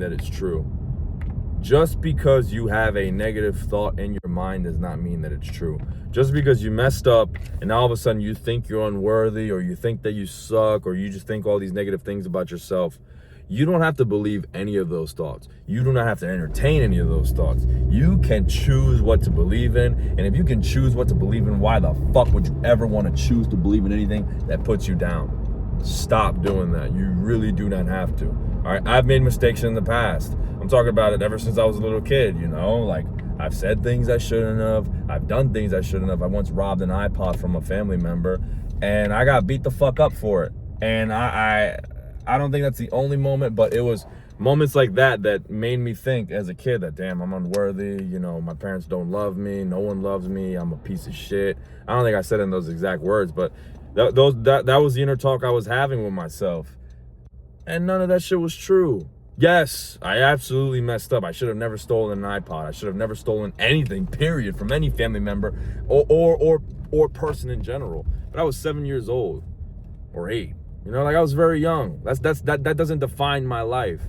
that it's true. Just because you have a negative thought in your mind does not mean that it's true. Just because you messed up and all of a sudden you think you're unworthy, or you think that you suck, or you just think all these negative things about yourself, you don't have to believe any of those thoughts. You do not have to entertain any of those thoughts. You can choose what to believe in. And if you can choose what to believe in, why the fuck would you ever want to choose to believe in anything that puts you down? Stop doing that. You really do not have to. All right, I've made mistakes in the past. I'm talking about it ever since I was a little kid, you know? Like, I've said things I shouldn't have. I've done things I shouldn't have. I once robbed an iPod from a family member, and I got beat the fuck up for it. And I don't think that's the only moment, but it was moments like that that made me think as a kid that, damn, I'm unworthy. You know, my parents don't love me. No one loves me. I'm a piece of shit. I don't think I said it in those exact words, but that was the inner talk I was having with myself. And none of that shit was true. Yes, I absolutely messed up. I should have never stolen an iPod. I should have never stolen anything, period, from any family member or person in general. But I was 7 years old, or 8. You know, like, I was very young. That doesn't define my life.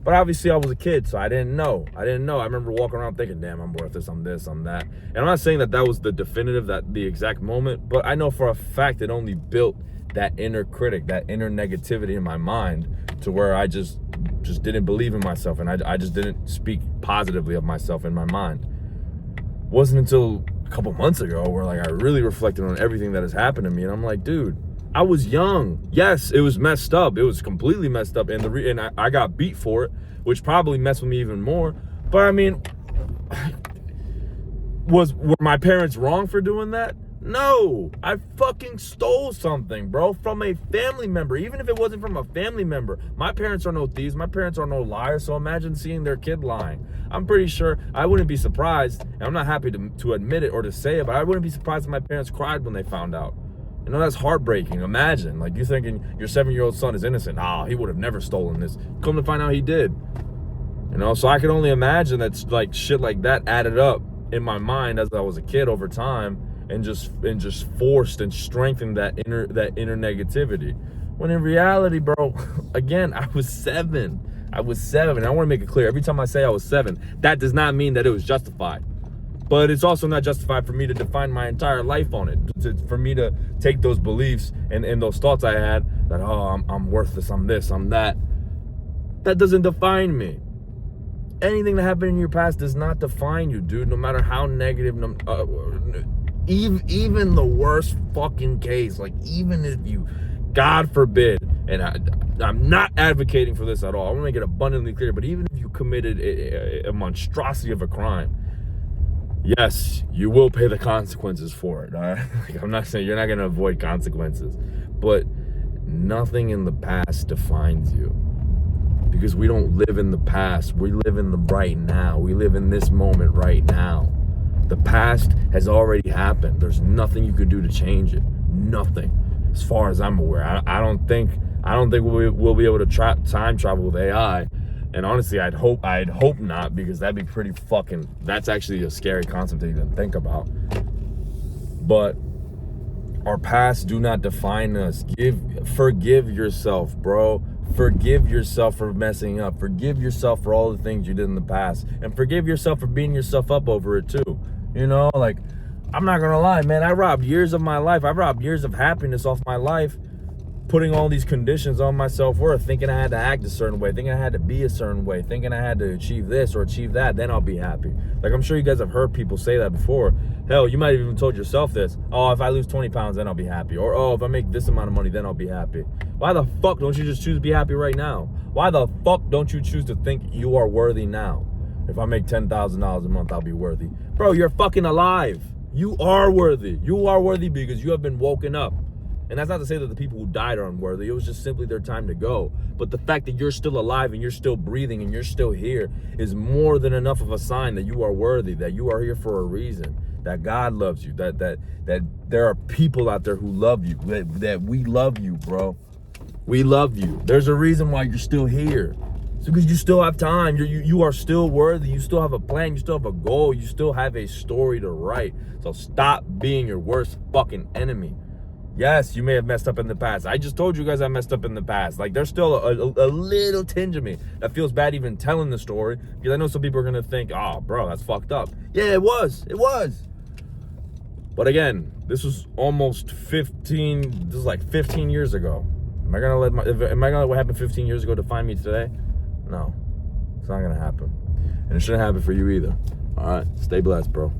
But obviously I was a kid, so I didn't know. I remember walking around thinking, damn, I'm worth this, I'm this, I'm that. And I'm not saying that was the definitive, the exact moment, but I know for a fact it only built that inner critic, that inner negativity in my mind, to where I just didn't believe in myself, and I just didn't speak positively of myself in my mind. Wasn't until a couple months ago where, like, I really reflected on everything that has happened to me, and I'm like, dude, I was young. Yes, it was messed up. It was completely messed up, and I got beat for it, which probably messed with me even more. But I mean, were my parents wrong for doing that? No, I fucking stole something, bro, from a family member. Even if it wasn't from a family member, my parents are no thieves. My parents are no liars. So imagine seeing their kid lying. I'm pretty sure I wouldn't be surprised, and I'm not happy to admit it or to say it, but I wouldn't be surprised if my parents cried when they found out. You know, that's heartbreaking. Imagine, like, you thinking your 7-year-old son is innocent. He would have never stolen this. Come to find out he did. You know, so I can only imagine that, like, shit like that added up in my mind as I was a kid over time, and just forced and strengthened that inner negativity. When in reality, bro, again, I was 7. I want to make it clear, every time I say I was 7, that does not mean that it was justified. But it's also not justified for me to define my entire life on it. For me to take those beliefs and those thoughts I had that, I'm worthless, I'm this, I'm that. That doesn't define me. Anything that happened in your past does not define you, dude. No matter how negative, even the worst fucking case, like, even if you, God forbid, and I'm not advocating for this at all, I want to make it abundantly clear, but even if you committed a monstrosity of a crime, yes, you will pay the consequences for it, all right? Like, I'm not saying you're not going to avoid consequences, but nothing in the past defines you, because we don't live in the past. We live in the right now. We live in this moment right now. The past has already happened. There's nothing you could do to change it. Nothing, as far as I'm aware. I don't think we'll be able to time travel with AI. And honestly, I'd hope not, because that'd be pretty fucking, that's actually a scary concept to even think about. But our past do not define us. Forgive yourself, bro. Forgive yourself for messing up. Forgive yourself for all the things you did in the past, and forgive yourself for beating yourself up over it too. You know, like, I'm not gonna lie, man, I robbed years of my life. I robbed years of happiness off my life, putting all these conditions on my self-worth, thinking I had to act a certain way, thinking I had to be a certain way, thinking I had to achieve this or achieve that, then I'll be happy. Like, I'm sure you guys have heard people say that before. Hell, you might have even told yourself this. Oh, if I lose 20 pounds, then I'll be happy. Or, oh, if I make this amount of money, then I'll be happy. Why the fuck don't you just choose to be happy right now? Why the fuck don't you choose to think you are worthy now? If I make $10,000 a month, I'll be worthy. Bro, you're fucking alive. You are worthy. You are worthy because you have been woken up. And that's not to say that the people who died are unworthy. It was just simply their time to go. But the fact that you're still alive and you're still breathing and you're still here is more than enough of a sign that you are worthy, that you are here for a reason, that God loves you, that there are people out there who love you, that we love you, bro. We love you. There's a reason why you're still here. It's because you still have time. You are still worthy. You still have a plan. You still have a goal. You still have a story to write. So stop being your worst fucking enemy. Yes, you may have messed up in the past. I just told you guys I messed up in the past. Like, there's still a little tinge of me that feels bad even telling the story, because I know some people are gonna think, oh, bro, that's fucked up. Yeah, it was. But again, this was almost 15. This is like 15 years ago. Am I gonna let what happened 15 years ago define me today? No, it's not gonna happen, and it shouldn't happen for you either. All right, stay blessed, bro.